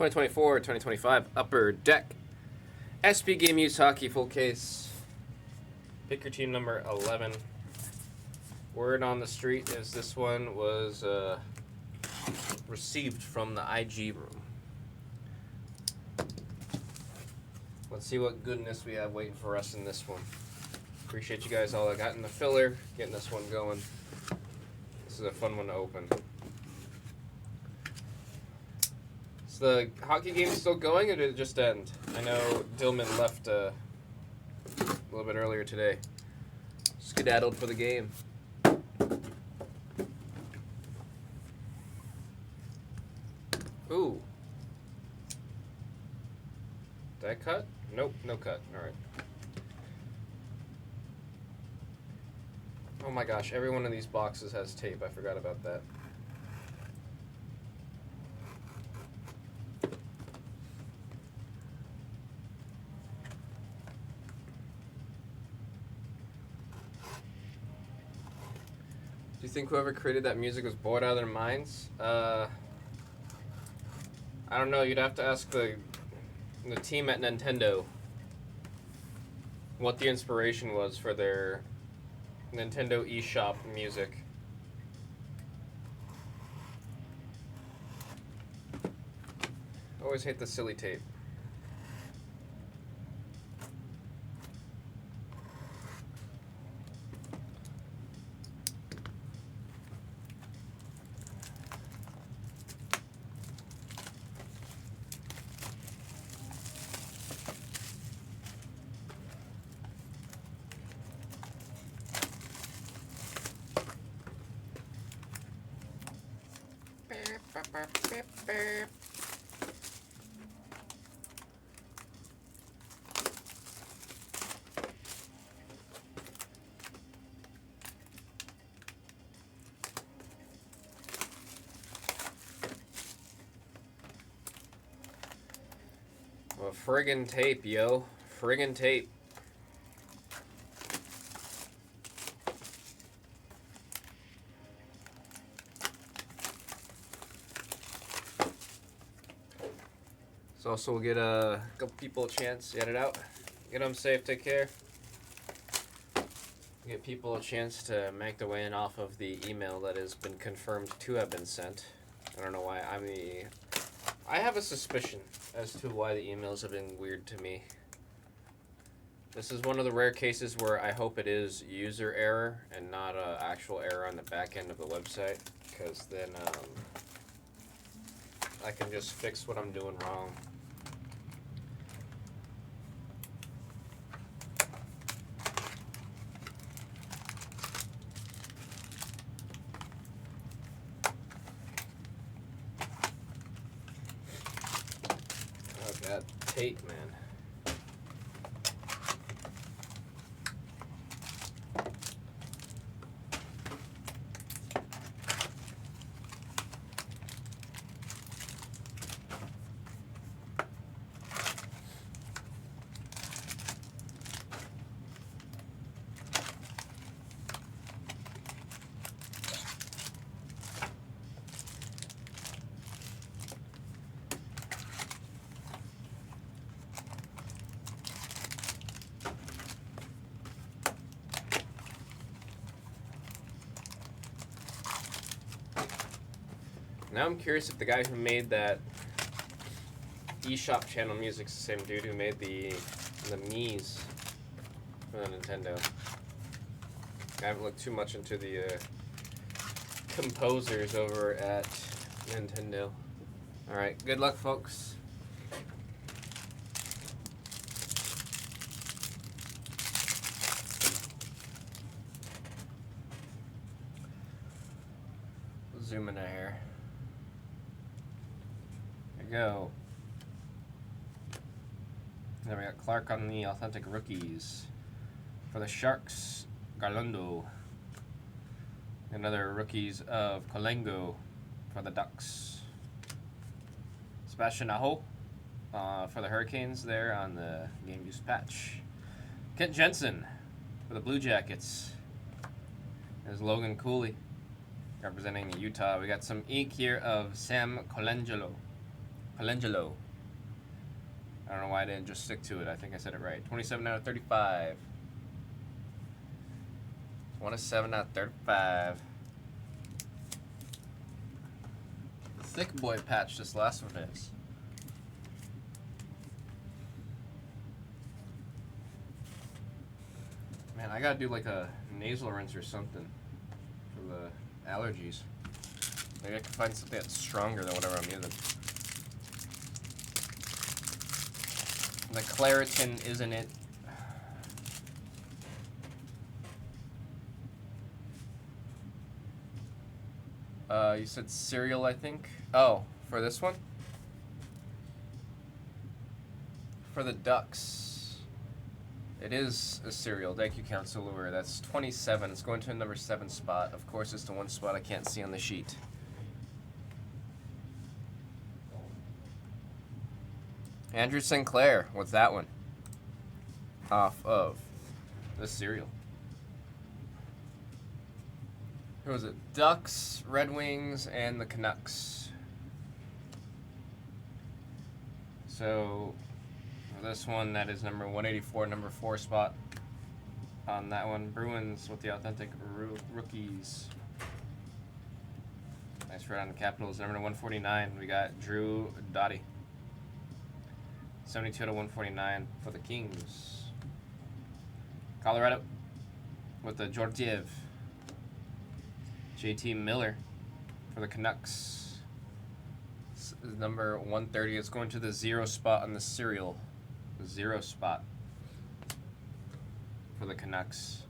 2024-2025 Upper Deck SP Game Used Hockey Full Case. Pick your team number 11. Word on the street is this one was received from the IG room. Let's see what goodness we have waiting for us in this one. Appreciate you guys all that got in the filler, getting this one going. This is a fun one to open. Is the hockey game still going, or did it just end? I know Dillman left a little bit earlier today. Skedaddled for the game. Ooh. Did I cut? Nope, no cut. Alright. Oh my gosh, every one of these boxes has tape. I forgot about that. Do you think whoever created that music was bored out of their minds? I don't know. You'd have to ask the team at Nintendo what the inspiration was for their Nintendo eShop music. Always hate the silly tape. Well, friggin' tape, yo. Friggin' tape. So we'll get a couple people a chance to get it out. Get them safe, take care. Get people a chance to make their way in off of the email that has been confirmed to have been sent. I don't know why I have a suspicion as to why the emails have been weird to me. This is one of the rare cases where I hope it is user error and not an actual error on the back end of the website, because then I can just fix what I'm doing wrong. That tape, man. Now I'm curious if the guy who made that eShop channel music is the same dude who made the Mii's for the Nintendo. I haven't looked too much into the composers over at Nintendo. Alright, good luck, folks. Zoom in here. Go. Then we got Clark on the authentic rookies. For the Sharks, Garlando. Another rookies of Kolengo for the Ducks. Sebastian Aho for the Hurricanes there on the game use patch. Kent Jensen for the Blue Jackets. There's Logan Cooley representing Utah. We got some ink here of Sam Colangelo. Pelangelo. I don't know why I didn't just stick to it. I think I said it right. 27 out of 35. 27 out of 35. Thick boy patch this last one is. Man, I gotta do like a nasal rinse or something for the allergies. Maybe I can find something that's stronger than whatever I'm using. The Claritin isn't it? You said cereal, I think. Oh, for this one? For the ducks. It is a cereal. Thank you, Council Lure. That's 27. It's going to a number 7 spot. Of course, it's the one spot I can't see on the sheet. Andrew Sinclair. What's that one? Off of the cereal. Who was it? Ducks, Red Wings, and the Canucks. So, for this one, that is number 184, number 4 spot on that one. Bruins with the authentic rookies. Nice red on the Capitals. Number 149, we got Drew Doughty. 72 to 149 for the Kings. Colorado with the Georgiev. JT Miller for the Canucks. This is number 130. It's going to the 0 spot on the cereal. The 0 spot for the Canucks.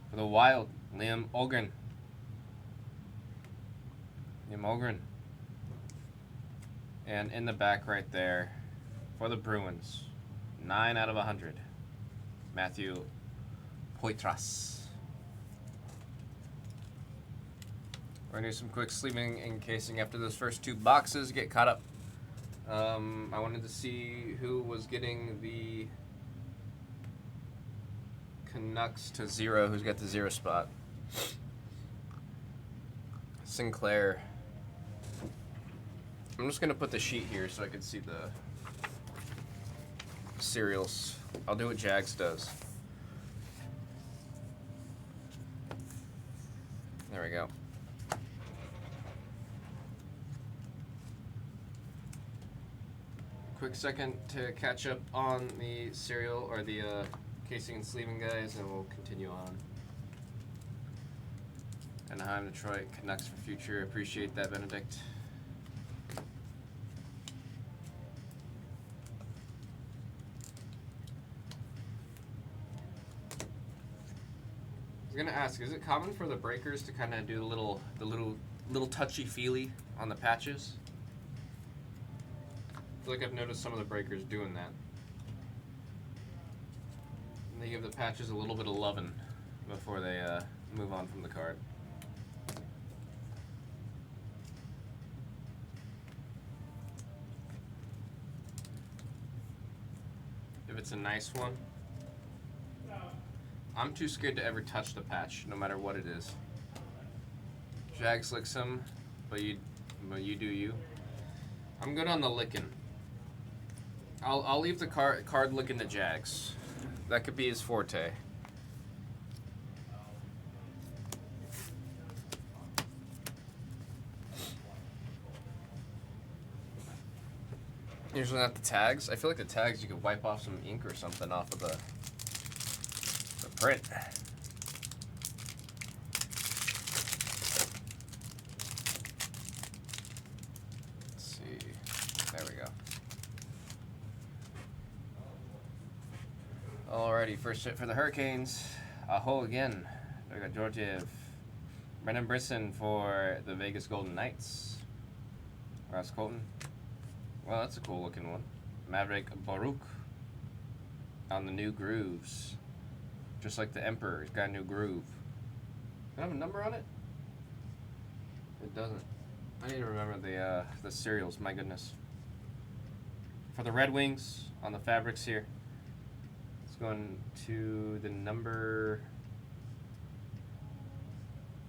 For the Wild, Liam Ogren. And in the back right there, for the Bruins, 9 out of 100. Matthew Poitras. We're going to do some quick sleeving and casing after those first 2 boxes get caught up. I wanted to see who was getting the Canucks to 0, who's got the 0 spot. Sinclair. I'm just going to put the sheet here so I can see the cereals. I'll do what Jags does. There we go. Quick second to catch up on the cereal or the casing and sleeving guys, and we'll continue on. Anaheim, Detroit, Canucks for future. Appreciate that, Benedict. I was gonna ask, is it common for the breakers to kind of do the little touchy-feely on the patches? I feel like I've noticed some of the breakers doing that. And they give the patches a little bit of loving before they move on from the card. If it's a nice one, I'm too scared to ever touch the patch, no matter what it is. Jags lick some, but you do you. I'm good on the licking. I'll leave the card licking the Jags. That could be his forte. Usually not the tags. I feel like the tags you could wipe off some ink or something off of the print. Let's see. There we go. Alrighty, first hit for the Hurricanes. Aho again. We got Georgiev. Brendan Brisson for the Vegas Golden Knights. Ross Colton. Well, that's a cool looking one. Maverick Baruch on the new grooves. Just like the Emperor, he's got a new groove. Does it have a number on it? It doesn't. I need to remember the cereals, my goodness. For the Red Wings, on the fabrics here, it's going to the number...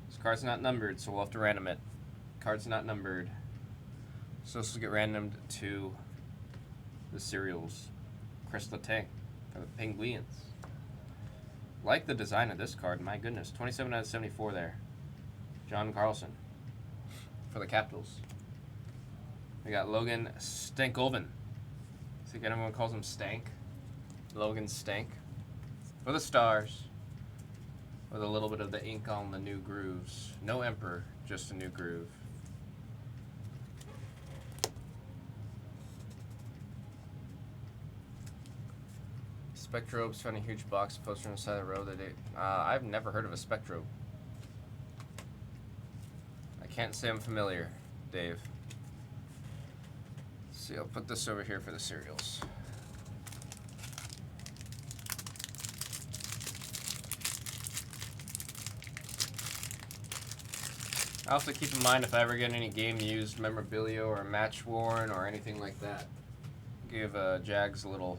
This card's not numbered, so we'll have to random it. Card's not numbered. So this will get randomed to the cereals. Crystal Tank for the Penguins. Like the design of this card, my goodness. 27 out of 74 there. John Carlson for the Capitals. We got Logan Stankoven. I think anyone calls him Stank. Logan Stank. For the Stars. With a little bit of the ink on the new grooves. No Emperor, just a new groove. Spectrobes found a huge box poster on the side of the road that I've never heard of a Spectrobe. I can't say I'm familiar, Dave. Let's see, I'll put this over here for the cereals. I also keep in mind if I ever get any game used memorabilia or match worn or anything like that, give Jags a little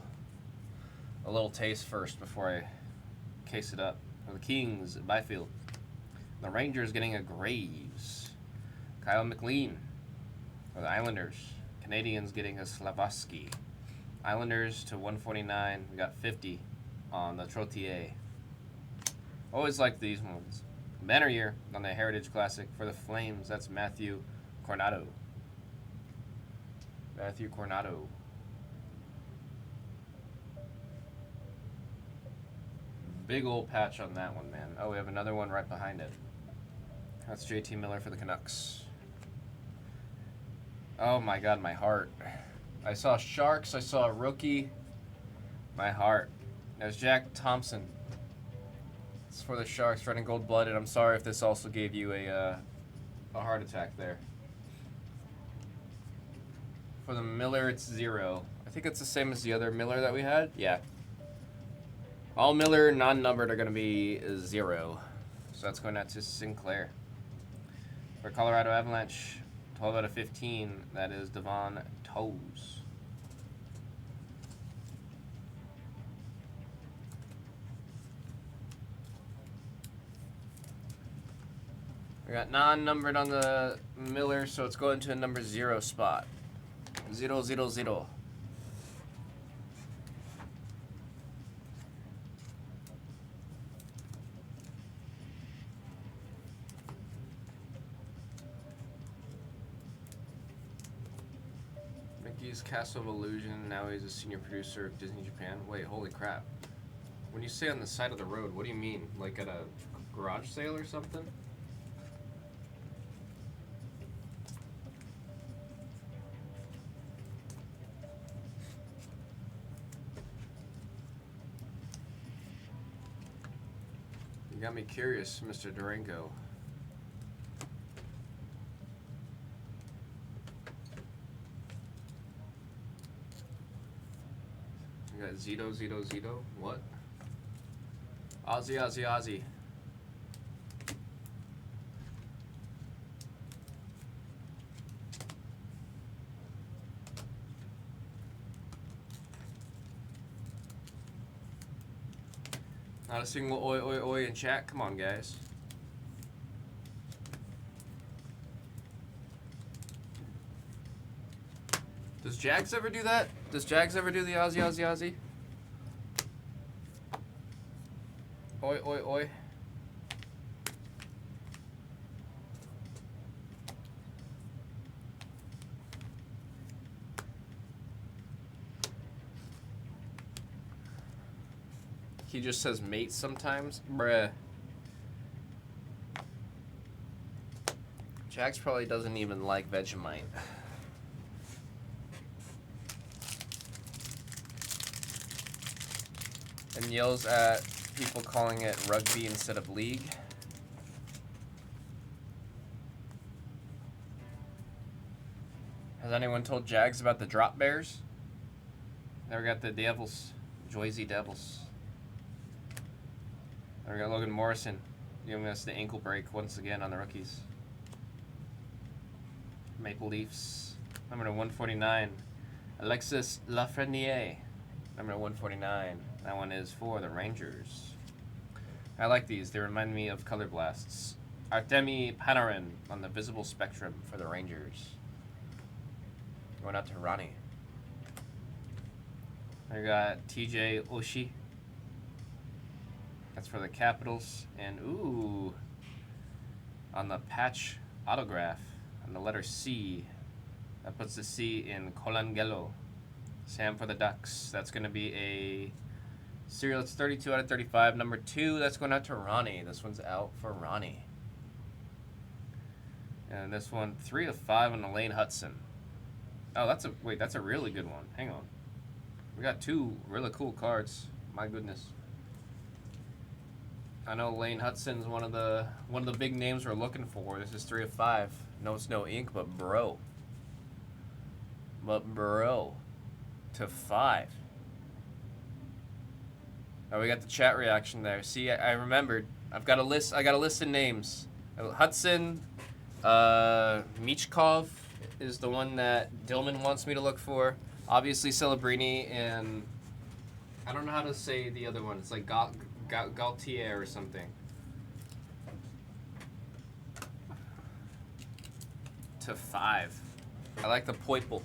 taste first before I case it up. For the Kings, Byfield. The Rangers getting a Graves. Kyle McLean. For the Islanders, Canadians getting a Slavaski. Islanders to 149. We got 50 on the Trottier. Always like these ones. Banner year on the Heritage Classic for the Flames. That's Matthew Cornado. Matthew Cornado. Big old patch on that one, man. Oh, we have another one right behind it. That's JT Miller for the Canucks. Oh my god, my heart. I saw Sharks, I saw a rookie. My heart. There's Jack Thompson. It's for the Sharks, red and gold-blooded. I'm sorry if this also gave you a heart attack there. For the Miller, it's 0. I think it's the same as the other Miller that we had. Yeah. All Miller non-numbered are going to be 0. So that's going out to Sinclair. For Colorado Avalanche, 12 out of 15. That is Devon Toews. We got non-numbered on the Miller, so it's going to a number 0 spot. 0, 0, 0. Mickey's Castle of Illusion. Now he's a senior producer of Disney Japan. Wait, holy crap. When you say on the side of the road, what do you mean? Like at a garage sale or something? You got me curious, Mr. Durango. You got Zito, Zito, Zito. What? Ozzy, Ozzy, Ozzy. Not a single oi, oi, oi in chat. Come on, guys. Does Jags ever do that? Does Jags ever do the Ozzy, Ozzy, Ozzy? Oi, oi, oi. He just says mate sometimes. Bruh. Jax probably doesn't even like Vegemite. And yells at people calling it rugby instead of league. Has anyone told Jags about the Drop Bears? Never got the Devils. Joyzy Devils. There we got Logan Morrison giving us the ankle break once again on the rookies. Maple Leafs. Number 149. Alexis Lafreniere. Number 149. That one is for the Rangers. I like these. They remind me of Color Blasts. Artemi Panarin on the Visible Spectrum for the Rangers. Going out to Ronnie. I got TJ Oshie. That's for the Capitals. And ooh, on the patch autograph, on the letter C, that puts the C in Colangelo. Sam for the Ducks. That's going to be a serial. It's 32 out of 35. Number 2, that's going out to Ronnie. This one's out for Ronnie. And this one, 3 of 5 on Elaine Hudson. Oh, that's a really good one. Hang on. We got 2 really cool cards. My goodness. I know Elaine Hudson's one of the big names we're looking for. This is 3 of 5. No, it's no ink, but bro. To 5. Oh, we got the chat reaction there. See, I remembered. I've got a list. I got a list of names. Hudson, Michkov is the one that Dillman wants me to look for. Obviously, Celebrini, and I don't know how to say the other one. It's like Gaultier or something. To 5. I like the Poiple.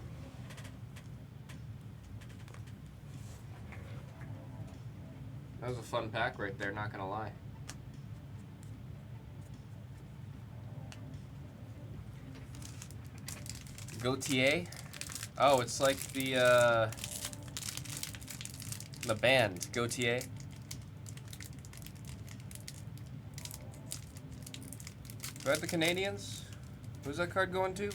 That was a fun pack right there, not gonna lie. Gaultier? Oh, it's like the band, Gaultier. Do I have the Canadians? Who's that card going to?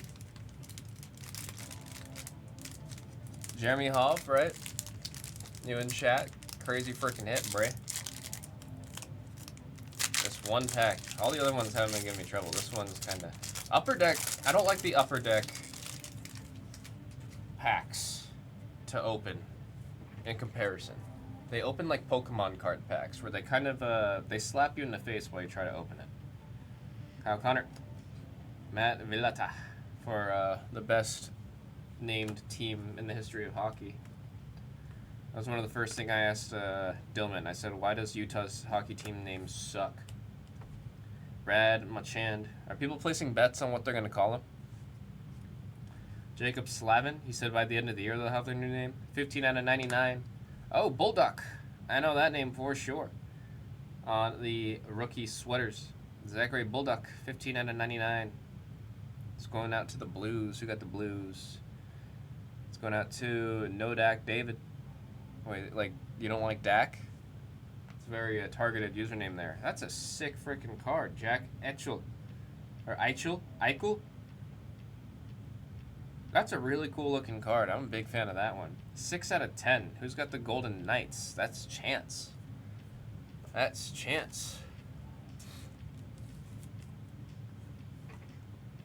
Jeremy Hoff, right? You in chat? Crazy freaking hit, Bray. Just one pack. All the other ones haven't been giving me trouble. This one's kind of... Upper Deck. I don't like the Upper Deck packs to open in comparison. They open like Pokemon card packs where they kind of, they slap you in the face while you try to open it. Kyle Connor. Matt Villata for the best named team in the history of hockey. That was one of the first things I asked Dillman. I said, why does Utah's hockey team names suck? Brad Marchand. Are people placing bets on what they're going to call him? Jacob Slavin. He said by the end of the year they'll have their new name. 15 out of 99. Oh, Bulldog. I know that name for sure. On the rookie sweaters. Zachary Bulldog. 15 out of 99. It's going out to the Blues. Who got the Blues? It's going out to Nodak David. Wait, like, you don't like Dak? It's a very targeted username there. That's a sick freaking card. Jack Eichel. Or Eichel? That's a really cool looking card. I'm a big fan of that one. 6 out of 10. Who's got the Golden Knights? That's Chance. That's Chance.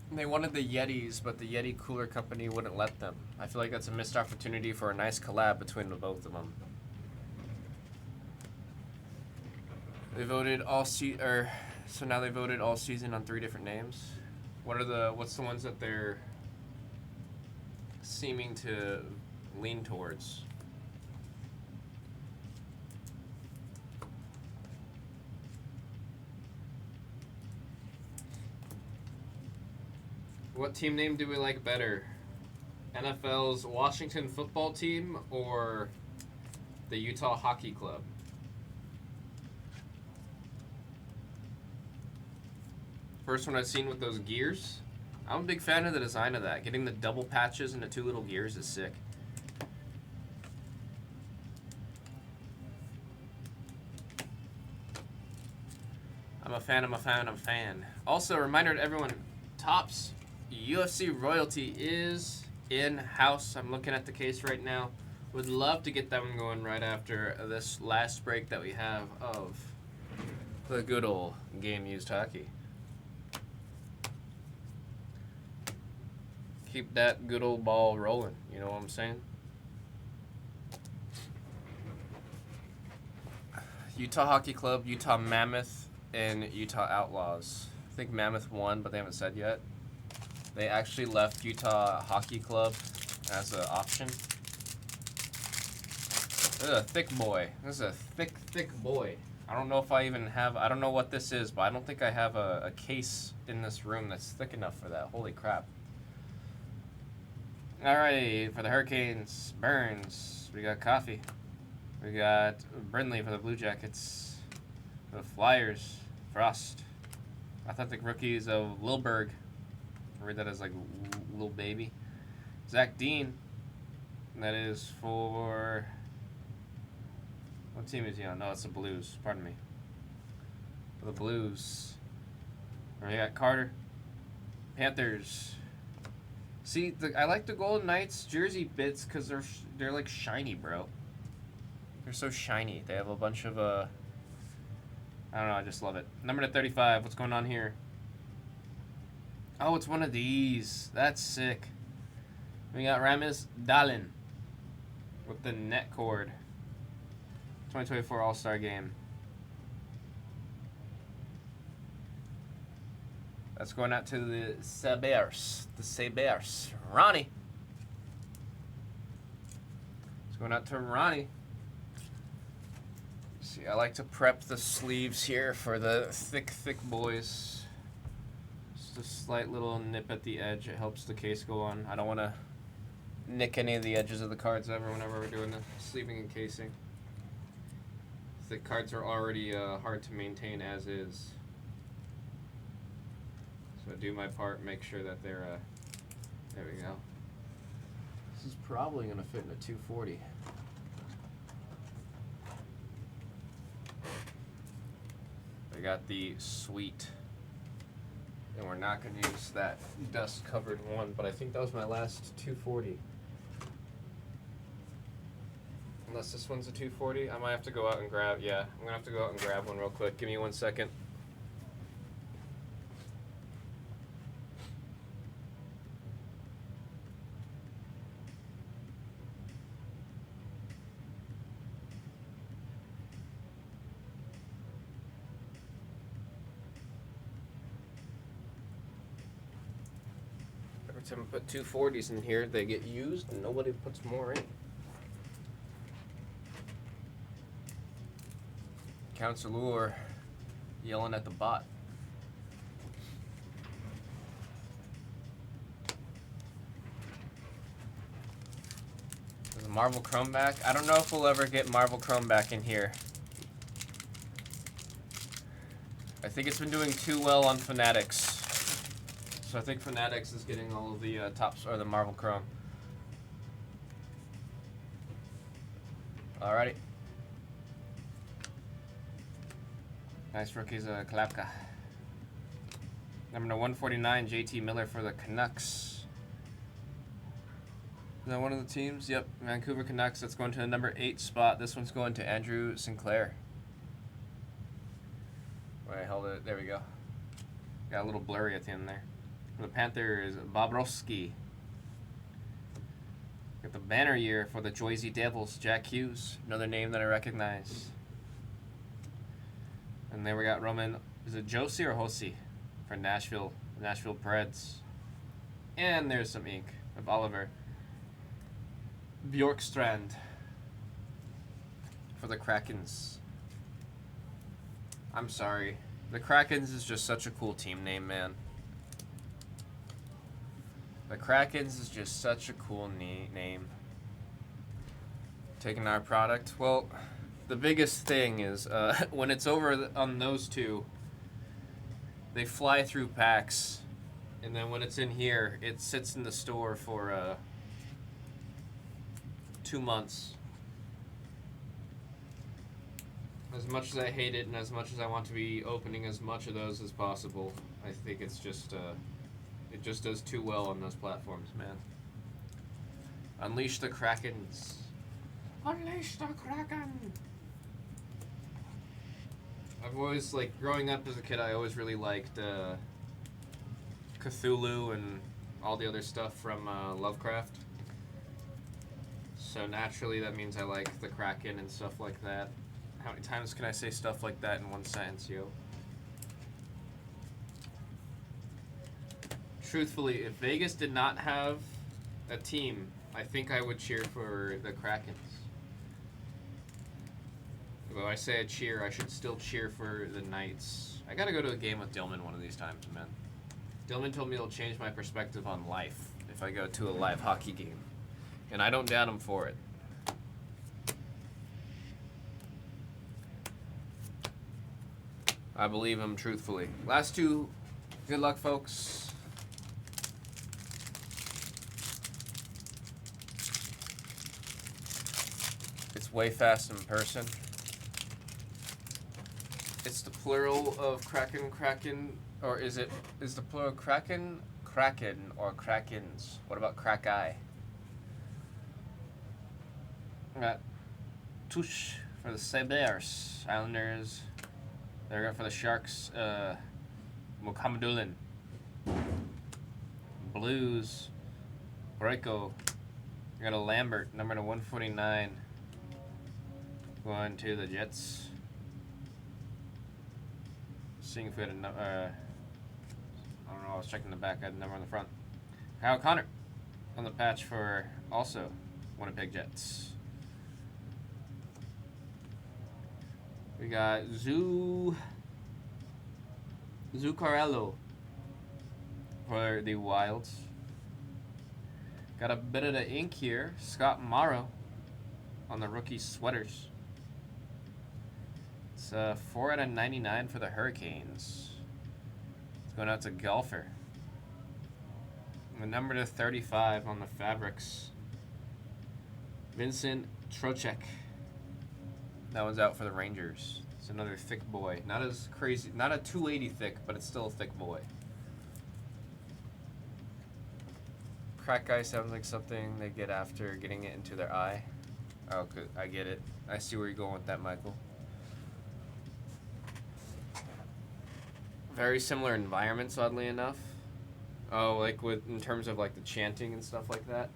They wanted the Yetis, but the Yeti Cooler Company wouldn't let them. I feel like that's a missed opportunity for a nice collab between the both of them. They voted so now they voted all season on 3 different names. What's the ones that they're seeming to lean towards? What team name do we like better? NFL's Washington football team or the Utah Hockey Club? First one I've seen with those gears. I'm a big fan of the design of that. Getting the double patches and the 2 little gears is sick. I'm a fan. Also, a reminder to everyone, Topps UFC Royalty is in-house. I'm looking at the case right now. Would love to get that one going right after this last break that we have of the good old game used hockey. Keep that good old ball rolling, you know what I'm saying? Utah Hockey Club, Utah Mammoth, and Utah Outlaws. I think Mammoth won, but they haven't said yet. They actually left Utah Hockey Club as an option. This is a thick boy. This is a thick boy. I don't know if I even have, I don't know what this is, but I don't think I have a case in this room that's thick enough for that. Holy crap. Alright, for the Hurricanes, Burns. We got Coffee. We got Brindley for the Blue Jackets. For the Flyers, Frost. Athletic rookies of Lilberg. I read that as like little baby. Zach Dean. That is for... What team is he on? No, it's the Blues. Pardon me. For the Blues. We got Carter. Panthers. See, I like the Golden Knights jersey bits because they're like shiny, bro. They're so shiny. They have a bunch of I don't know. I just love it. Number to 35. What's going on here? Oh, it's one of these. That's sick. We got Ramis Dallin with the net cord. 2024 All-Star Game. That's going out to the Sabres. The Sabres. Ronnie. It's going out to Ronnie. See, I like to prep the sleeves here for the thick boys. Just a slight little nip at the edge. It helps the case go on. I don't want to nick any of the edges of the cards ever whenever we're doing the sleeving and casing. The cards are already hard to maintain as is. So do my part, make sure that they're, there we go. This is probably going to fit in a 240. I got the sweet. And we're not going to use that dust-covered one, but I think that was my last 240. Unless this one's a 240, I might have to go out and grab, yeah, I'm going to have to go out and grab one real quick. Give me 1 second. Every time I put 240s in here, they get used and nobody puts more in. Counselor yelling at the bot. Is the Marvel Chrome back? I don't know if we'll ever get Marvel Chrome back in here. I think it's been doing too well on Fanatics. So I think Fanatics is getting all of the tops or the Marvel Chrome. Alrighty. Nice rookies, Klapka. Number 149, JT Miller for the Canucks. Is that one of the teams? Yep, Vancouver Canucks. That's going to the number 8 spot. This one's going to Andrew Sinclair. Where I held it. There we go. Got a little blurry at the end there. For the Panthers, Bobrovsky. Got the banner year for the Jersey Devils, Jack Hughes. Another name that I recognize. And there we got Roman, is it Josie or Hosi? For Nashville Preds. And there's some ink of Oliver Bjorkstrand for the Krakens. I'm sorry. The Krakens is just such a cool team name, man. The Krakens is just such a cool name. Taking our product. Well, the biggest thing is when it's over on those two, they fly through packs. And then when it's in here, it sits in the store for 2 months. As much as I hate it and as much as I want to be opening as much of those as possible, I think it's just, it just does too well on those platforms, man. Unleash the Krakens. Unleash the Kraken! I've always, like, growing up as a kid, I always really liked Cthulhu and all the other stuff from Lovecraft. So naturally that means I like the Kraken and stuff like that. How many times can I say stuff like that in one sentence, yo? Truthfully, if Vegas did not have a team, I think I would cheer for the Krakens. Though I say I cheer, I should still cheer for the Knights. I gotta go to a game with Dillman one of these times, man. Dillman told me it'll change my perspective on life if I go to a live hockey game. And I don't doubt him for it. I believe him truthfully. Last two, good luck, folks. It's way fast in person. It's the plural of kraken, or is the plural kraken, or krakens? What about crack-eye? We got Touche for the Sabres, Islanders. There we go for the Sharks, Mohamedulin. Blues, Breiko. We got a Lambert, number to 149. Going to the Jets. Seeing if we had a number. I don't know, I was checking the back. I had a number on the front. Kyle Connor on the patch for also Winnipeg Jets. We got Zuccarello for the Wilds. Got a bit of the ink here. Scott Morrow on the rookie sweaters. It's 4 out of 99 for the Hurricanes. It's going out to Golfer. The number to 35 on the fabrics. Vincent Trocheck. That one's out for the Rangers. It's another thick boy. Not as crazy, not a 280 thick, but it's still a thick boy. Crack guy sounds like something they get after getting it into their eye. Oh, good. I get it. I see where you're going with that, Michael. Very similar environments, oddly enough. Oh, like in terms of like the chanting and stuff like that.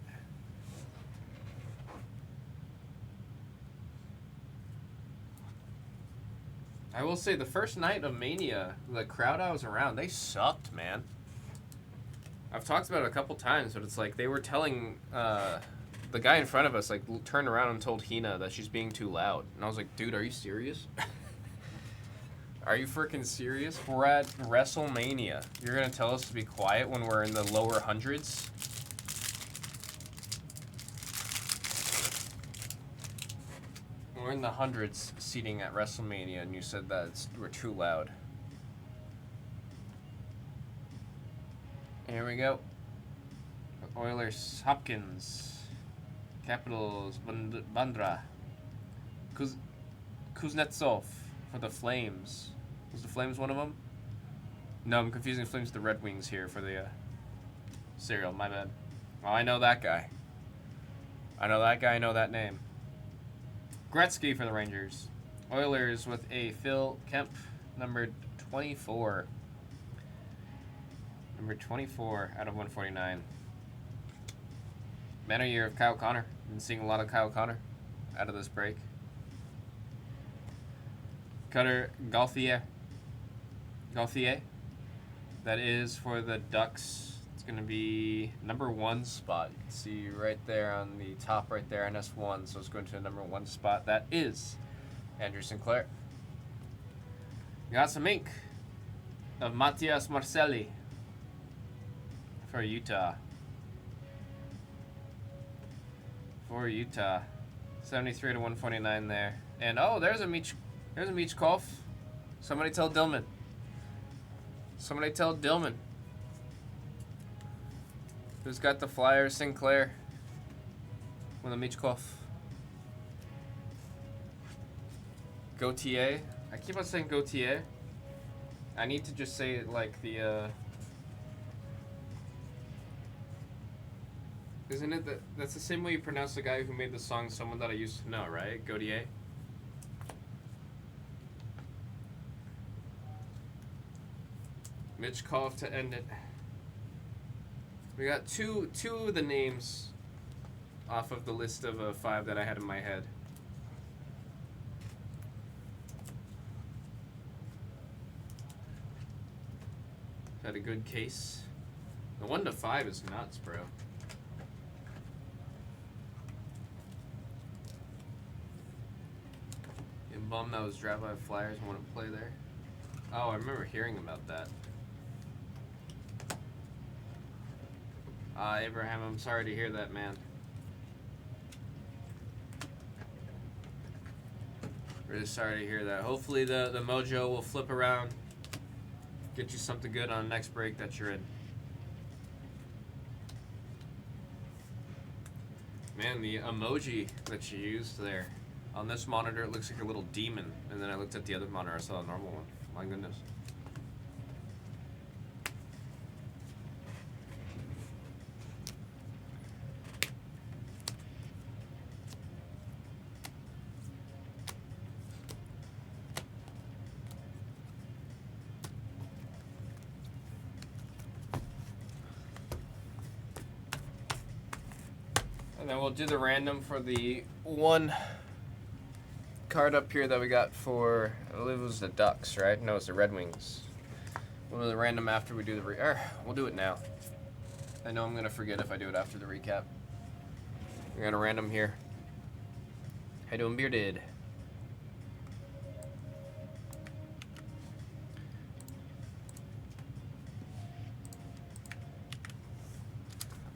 I will say the first night of Mania, the crowd I was around, they sucked, man. I've talked about it a couple times, but it's like they were telling the guy in front of us, like, turned around and told Hina that she's being too loud. And I was like, dude, are you serious? Are you freaking serious? We're at WrestleMania. You're going to tell us to be quiet when we're in the lower hundreds? We're in the hundreds seating at WrestleMania, and you said that we're too loud. Here we go. Oilers, Hopkins. Capitals, Bandra. Kuznetsov for the Flames. Was the Flames one of them? No, I'm confusing Flames with the Red Wings here for the cereal. My bad. Oh, I know that guy. I know that name. Gretzky for the Rangers. Oilers with a Phil Kemp, numbered 24. Number 24 out of 149. Man of the year of Kyle Connor. Been seeing a lot of Kyle Connor out of this break. Cutter Gauthier. That is for the Ducks. It's going to be number 1 spot. You can see right there on the top right there, NS1. So it's going to the number 1 spot. That is Andrew Sinclair. You got some ink of Matias Marcelli for Utah. 73 to 149 there. And oh, there's a Michkov. Somebody tell Dillman. Who's got the flyer? Sinclair. With a Michkov. Gautier. I keep on saying Gautier. I need to just say it like the Isn't it that's the same way you pronounce the guy who made the song Someone That I Used to Know, right? Gautier. Michkov to end it. We got two of the names off of the list of 5 that I had in my head. Had a good case. The 1 to 5 is nuts, bro. Getting bummed that was Drive-By Flyers wouldn't play there. Oh, I remember hearing about that. Abraham, I'm sorry to hear that, man. Really sorry to hear that. Hopefully the mojo will flip around, get you something good on the next break that you're in. Man, the emoji that you used there. On this monitor, it looks like a little demon. And then I looked at the other monitor, I saw a normal one. My goodness. And then we'll do the random for the one card up here that we got for, I believe it was the Ducks, right? No, it's the Red Wings. We'll do the random after we do the we'll do it now. I know I'm going to forget if I do it after the recap. We're going to random here. How you doing, Bearded?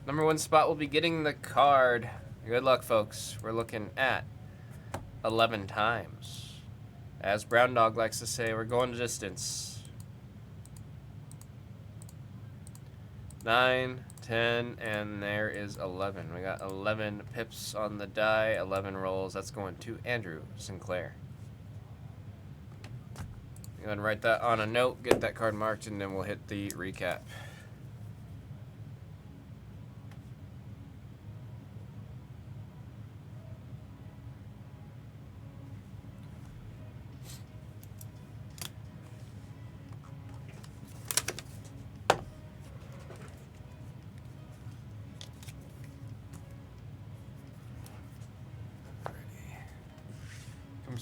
Number one spot will be getting the card. Good luck, folks. We're looking at 11 times. As Brown Dog likes to say, we're going the distance. 9, 10, and there is 11. We got 11 pips on the die, 11 rolls. That's going to Andrew Sinclair. Go ahead and write that on a note, get that card marked, and then we'll hit the recap.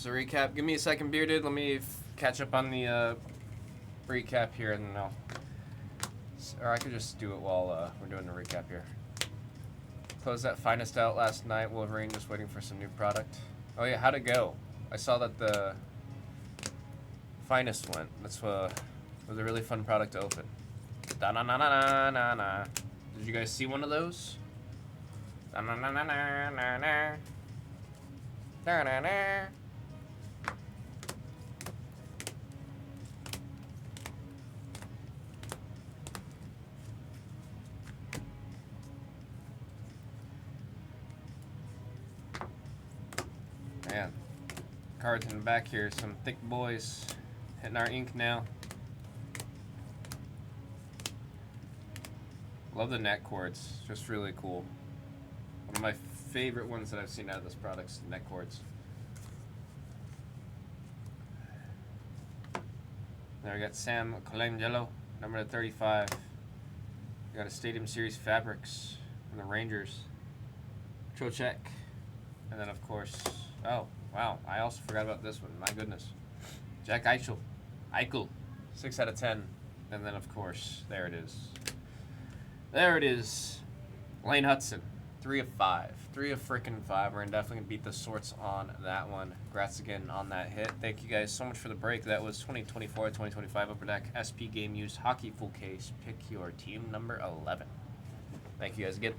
The recap. Give me a second, Bearded. Let me catch up on the recap here, and then or I could just do it while we're doing the recap here. Closed that Finest out last night. Wolverine just waiting for some new product. Oh yeah, how'd it go? I saw that the Finest went. That's was a really fun product to open. Da na na na na na. Did you guys see one of those? Da na na na na na na. Da na na. Man, cards in the back here, some thick boys hitting our ink now. Love the neck cords, just really cool. One of my favorite ones that I've seen out of this product is the neck cords. There we got Sam Colangelo, number 35. We got a Stadium Series Fabrics and the Rangers. Trocheck. And then of course, oh, wow, I also forgot about this one. My goodness. Jack Eichel. 6 out of 10. And then, of course, there it is. There it is. Lane Hudson. 3 of 5. 3 of frickin' 5. We're definitely going to beat the sorts on that one. Congrats again on that hit. Thank you guys so much for the break. That was 2024-2025 Upper Deck SP Game Used Hockey Full Case. Pick your team number 11. Thank you guys again.